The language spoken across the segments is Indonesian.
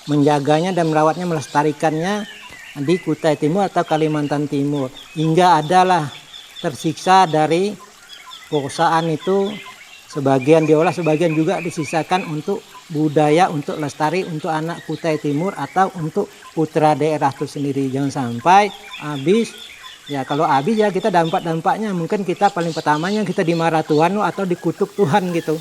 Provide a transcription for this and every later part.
menjaganya dan merawatnya, melestarikannya di Kutai Timur atau Kalimantan Timur, hingga adalah tersiksa dari perusahaan itu, sebagian diolah, sebagian juga disisakan untuk budaya, untuk lestari, untuk anak Kutai Timur atau untuk putra daerah itu sendiri. Jangan sampai habis. Ya kalau habis ya kita dampaknya mungkin kita paling pertamanya kita dimarah Tuhan atau dikutuk Tuhan gitu.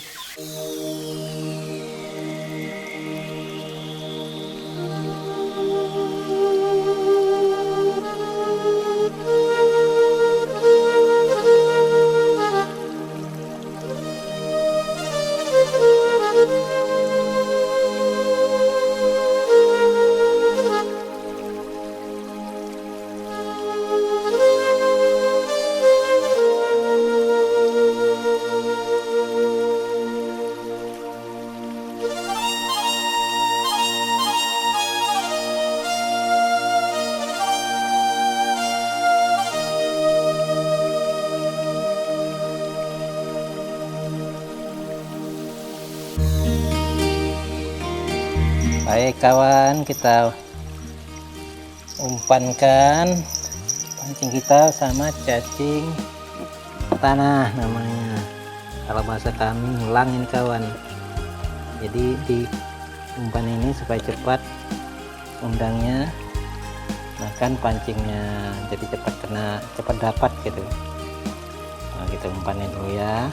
Baik kawan, kita umpankan pancing kita sama cacing tanah namanya. Kalau bahasa kami ngulang ini kawan. Jadi di umpan ini supaya cepat undangnya makan pancingnya, jadi cepat kena, cepat dapat gitu. Nah, kita umpanin dulu ya.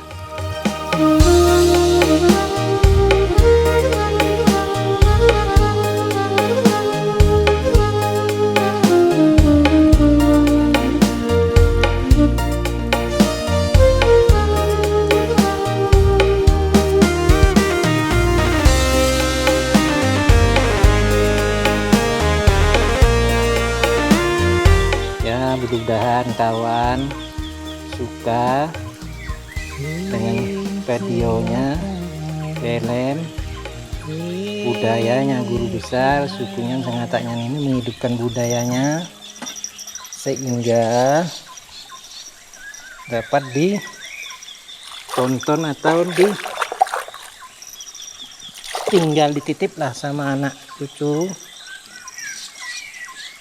Mudah-mudahan kawan suka dengan videonya, film budayanya guru besar sukunya Sengatanya ini menghidupkan budayanya sehingga dapat ditonton atau tinggal dititip lah sama anak cucu,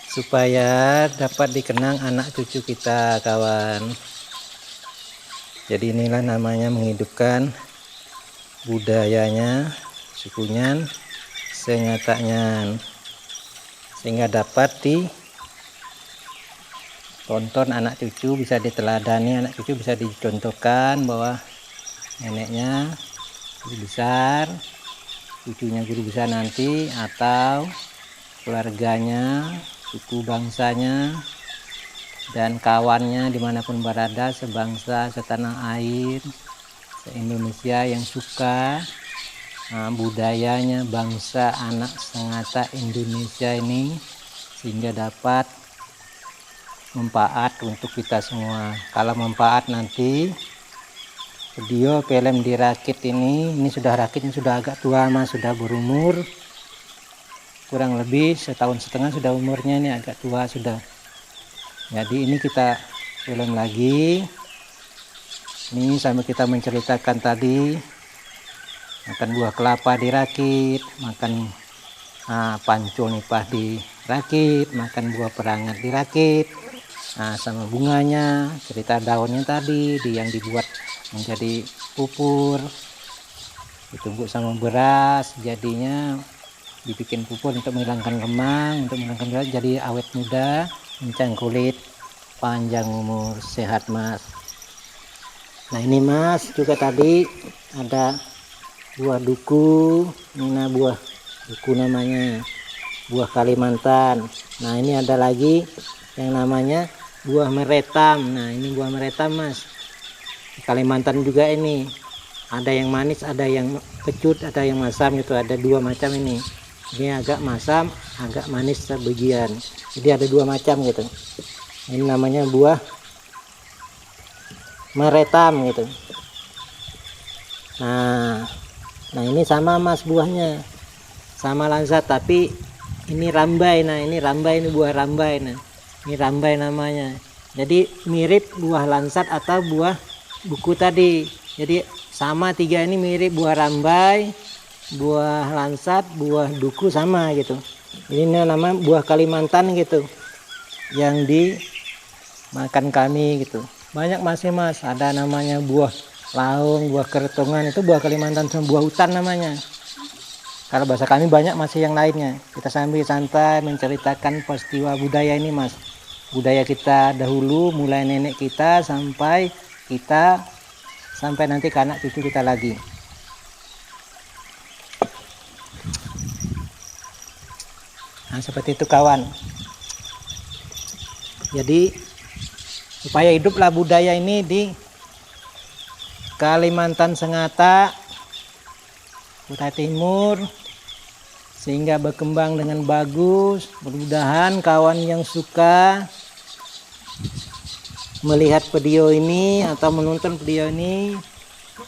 supaya dapat dikenang anak cucu kita kawan. Jadi inilah namanya menghidupkan budayanya sukunya Sengatanya, sehingga dapat ditonton anak cucu, bisa diteladani anak cucu, bisa dicontohkan bahwa neneknya guru besar, cucunya guru besar nanti, atau keluarganya, suku bangsanya dan kawannya dimanapun berada, sebangsa, setanah air, se-Indonesia yang suka budayanya bangsa anak Sengata Indonesia ini, sehingga dapat manfaat untuk kita semua. Kalau manfaat nanti video film dirakit ini sudah rakitnya sudah agak tua mas, sudah berumur kurang lebih setahun setengah sudah umurnya, ini agak tua sudah. Jadi ini kita film lagi ini sambil kita menceritakan tadi makan buah kelapa dirakit, makan pancul nipah dirakit, makan buah perangat dirakit, sama bunganya, cerita daunnya tadi yang dibuat menjadi pupur, ditumbuk sama beras jadinya dibikin pupur untuk menghilangkan lemang, untuk menghilangkan berat, jadi awet muda, kencang kulit, panjang umur, sehat mas. Nah ini mas juga tadi ada buah duku, ini buah duku namanya, buah Kalimantan. Nah ini ada lagi yang namanya buah meretam. Nah ini buah meretam mas, di Kalimantan juga ini ada yang manis, ada yang kecut, ada yang masam gitu, ada dua macam ini. Ini agak masam, agak manis sebagian. Jadi ada dua macam gitu. Ini namanya buah meretam gitu. Nah ini sama mas buahnya, sama lansat, tapi ini rambai. Nah ini rambai, ini buah rambai. Nah ini rambai namanya. Jadi mirip buah lansat atau buah buku tadi. Jadi sama tiga ini mirip buah rambai, buah lansat, buah duku sama gitu. Ini nama buah Kalimantan gitu, yang dimakan kami gitu. Banyak masih mas, ada namanya buah laung, buah kertongan, itu buah Kalimantan sama buah hutan namanya. Kalau bahasa kami banyak masih yang lainnya. Kita sambil santai menceritakan peristiwa budaya ini mas. Budaya kita dahulu, mulai nenek kita sampai nanti ke anak cucu kita lagi. Nah seperti itu kawan. Jadi supaya hiduplah budaya ini di Kalimantan Senggata, Kutai Timur, sehingga berkembang dengan bagus. Mudah-mudahan kawan yang suka melihat video ini atau menonton video ini,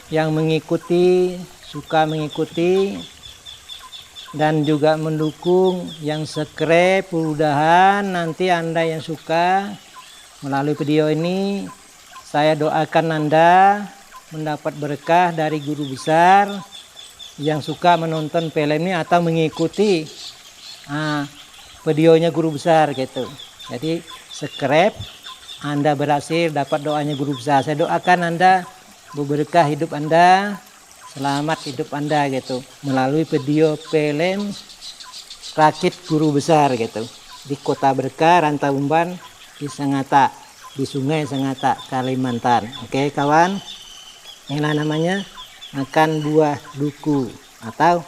yang mengikuti, suka mengikuti dan juga mendukung, yang subscribe, mudah-mudahan nanti Anda yang suka melalui video ini, saya doakan Anda mendapat berkah dari guru besar yang suka menonton film ini atau mengikuti videonya guru besar gitu. Jadi subscribe, Anda berhasil dapat doanya guru besar. Saya doakan Anda berberkah hidup Anda, selamat hidup Anda gitu, melalui video film Rakit Guru Besar gitu, di Kota Berkah, Rantau Umban, di Senggata, di Sungai Senggata, Kalimantan. Oke kawan, inilah namanya makan buah duku atau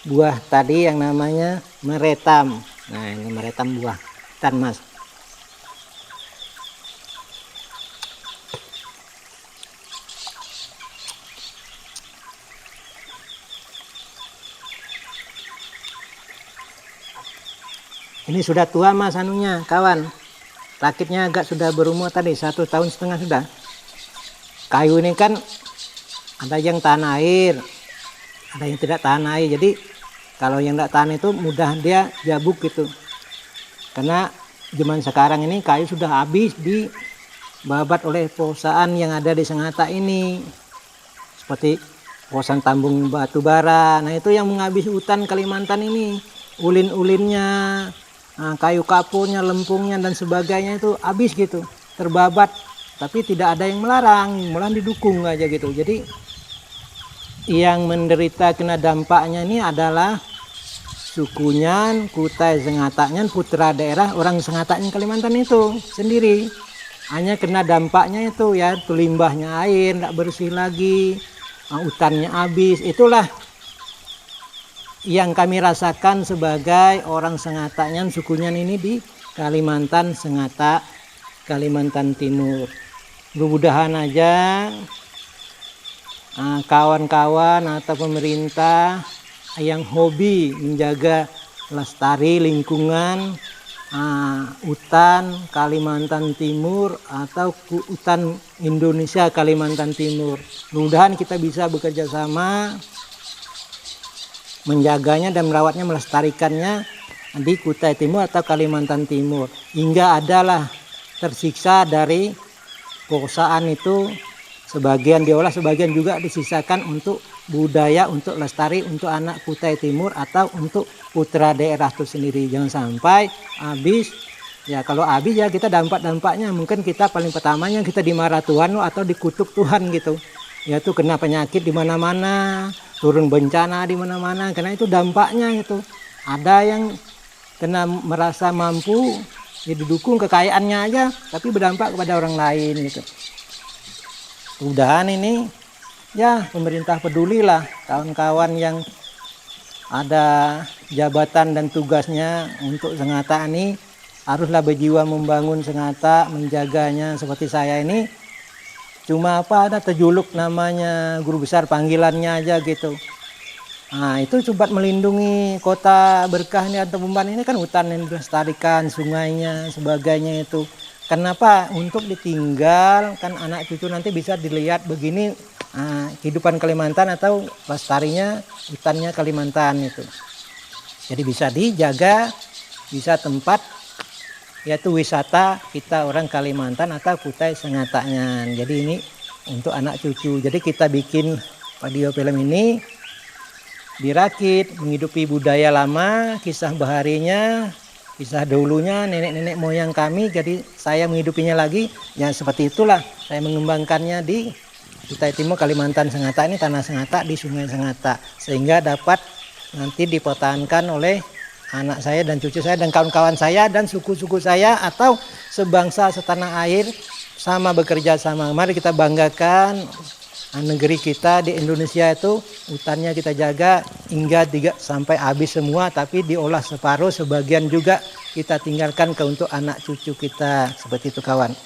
buah tadi yang namanya meretam. Nah ini meretam buah tan mas. Ini sudah tua mas anunya kawan, rakitnya agak sudah berumur tadi 1,5 tahun sudah. Kayu ini kan ada yang tahan air, ada yang tidak tahan air. Jadi kalau yang tidak tahan itu mudah dia jabuk gitu. Karena zaman sekarang ini kayu sudah habis dibabat oleh perusahaan yang ada di Senggata ini. Seperti perusahaan tambung batu bara. Nah itu yang menghabisi hutan Kalimantan ini. Ulin-ulinnya, kayu kapurnya, lempungnya dan sebagainya itu habis gitu. Terbabat. Tapi tidak ada yang melarang, malah didukung aja gitu. Jadi yang menderita kena dampaknya ini adalah sukunya, Kutai Senggatanya, putra daerah orang Senggatanya Kalimantan itu sendiri. Hanya kena dampaknya itu ya, itu limbahnya air, tidak bersih lagi, hutannya habis. Itulah yang kami rasakan sebagai orang Senggatanya, sukunya ini di Kalimantan Senggata, Kalimantan Timur. Mudah-mudahan aja kawan-kawan atau pemerintah yang hobi menjaga lestari lingkungan hutan Kalimantan Timur atau hutan Indonesia Kalimantan Timur, mudah-mudahan kita bisa bekerja sama menjaganya dan merawatnya, melestarikannya di Kutai Timur atau Kalimantan Timur, hingga adalah tersiksa dari perusahaan itu. Sebagian diolah, sebagian juga disisakan untuk budaya, untuk lestari, untuk anak Kutai Timur atau untuk putra daerah itu sendiri. Jangan sampai habis. Ya kalau habis ya kita dampak-dampaknya mungkin kita paling pertamanya kita dimarah Tuhan atau dikutuk Tuhan gitu. Yaitu kena penyakit di mana-mana, turun bencana di mana-mana. Karena itu dampaknya itu. Ada yang kena merasa mampu, ya didukung kekayaannya aja, tapi berdampak kepada orang lain gitu. Mudah-mudahan ini ya pemerintah pedulilah, kawan-kawan yang ada jabatan dan tugasnya untuk Senggata ini haruslah berjiwa membangun Senggata, menjaganya. Seperti saya ini cuma ada terjuluk namanya guru besar, panggilannya aja gitu. Nah itu coba melindungi Kota Berkah ini atau Umban ini kan hutan yang dilestarikan, sungainya, sebagainya itu. Kenapa? Untuk ditinggal, kan anak cucu nanti bisa dilihat begini kehidupan Kalimantan atau lestarinya hutannya Kalimantan itu. Jadi bisa dijaga, bisa tempat yaitu wisata kita orang Kalimantan atau Kutai Senggatanya. Jadi ini untuk anak cucu. Jadi kita bikin video film ini dirakit, menghidupi budaya lama, kisah baharinya, kisah dahulunya nenek-nenek moyang kami. Jadi saya menghidupinya lagi. Ya seperti itulah saya mengembangkannya di Kutai Timur, Kalimantan Senggata ini, tanah Senggata di Sungai Senggata, sehingga dapat nanti dipertahankan oleh anak saya dan cucu saya dan kawan-kawan saya dan suku-suku saya atau sebangsa setanah air, sama bekerja sama. Mari kita banggakan negeri kita di Indonesia itu, hutannya kita jaga hingga sampai habis semua, tapi diolah separuh, sebagian juga kita tinggalkan untuk anak cucu kita. Seperti itu kawan.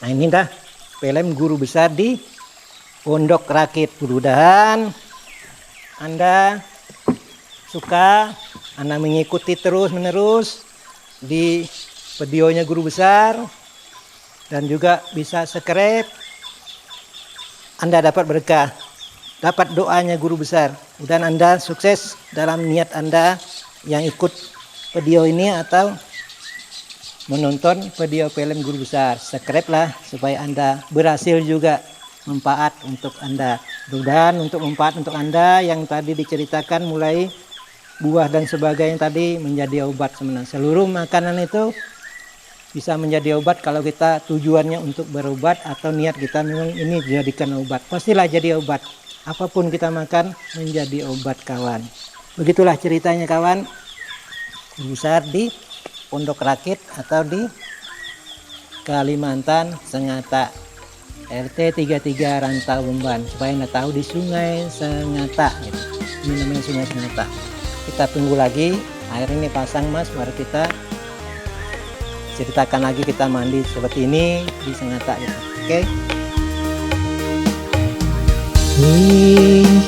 Nah ini dah film Guru Besar di Pondok Rakit. Mudah-mudahan Anda suka, Anda mengikuti terus menerus di videonya Guru Besar, dan juga bisa subscribe. Anda dapat berkah, dapat doanya Guru Besar. Dan Anda sukses dalam niat Anda yang ikut video ini atau menonton video film Guru Besar. Subscribe lah supaya Anda berhasil juga, manfaat untuk Anda. Mudah-mudahan untuk manfaat untuk Anda yang tadi diceritakan, mulai buah dan sebagainya tadi menjadi obat sebenarnya. Seluruh makanan itu bisa menjadi obat kalau kita tujuannya untuk berobat atau niat kita memang ini dijadikan obat. Pastilah jadi obat. Apapun kita makan menjadi obat kawan. Begitulah ceritanya kawan. Guru Besar di Pondok Rakit atau di Kalimantan Senggata, RT 33 Rantau Bemban. Supaya Anda tahu di Sungai Senggata gitu. Ini namanya Sungai Senggata. Kita tunggu lagi air ini pasang mas, baru kita ceritakan lagi kita mandi seperti ini di Senggata gitu. Oke.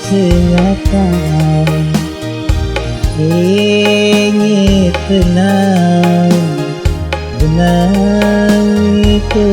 Senggata ingin tenang, benang itu